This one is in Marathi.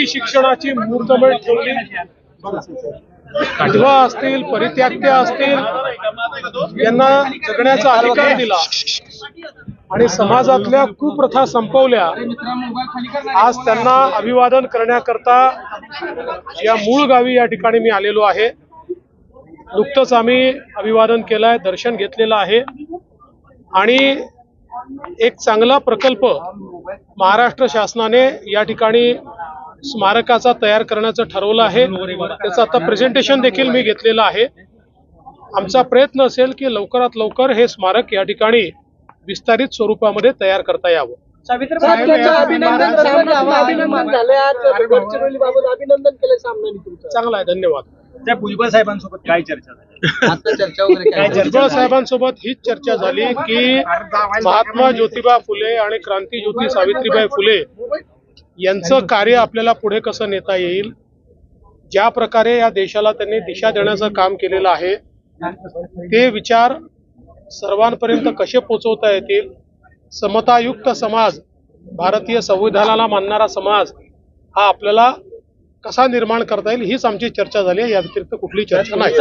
स्त्री शिक्षणाची मुहूर्तमेढ ठेवली। विधवा असतील, परित्याक्त्या असतील, यांना जगण्याचा अधिकार दिला आणि समाजातल्या कुप्रथा संपवल्या। आज त्यांना अभिवादन करण्याकरता या मूळ गावी या ठिकाणी मी आलेलो आहे। नुकतंच आम्ही अभिवादन केलंय, दर्शन घेतलेलं आहे आणि एक चांगला प्रकल्प महाराष्ट्र शासनाने या ठिकाणी स्मारकाचा तयार करण्याचं ठरवलं आहे। त्याचं आता प्रेझेंटेशन देखील मी घेतलेलं आहे। आमचा प्रयत्न असेल की लवकरात लवकर हे स्मारक या ठिकाणी विस्तारित स्वरूपामध्ये तयार करता यावं। चांगला आहे, धन्यवाद। त्या भुजबळ साहेबांसोबत काय चर्चा झाली? भुजबळ साहेबांसोबत हीच चर्चा झाली की महात्मा ज्योतिबा फुले आणि क्रांतीज्योती सावित्रीबाई फुले यांचं कार्य आपल्याला पुढे कसं नेता येईल, ज्या प्रकारे या देशाला त्यांनी दिशा देण्याचं काम केलेलं आहे, ते विचार सर्वांपर्यंत कसे पोहोचवता येतील, समतायुक्त समाज, भारतीय संविधानाला मानणारा समाज हा आपल्याला कसा निर्माण करता येईल, हीच आमची चर्चा झाली आहे। या व्यतिरिक्त कुठली चर्चा नाही।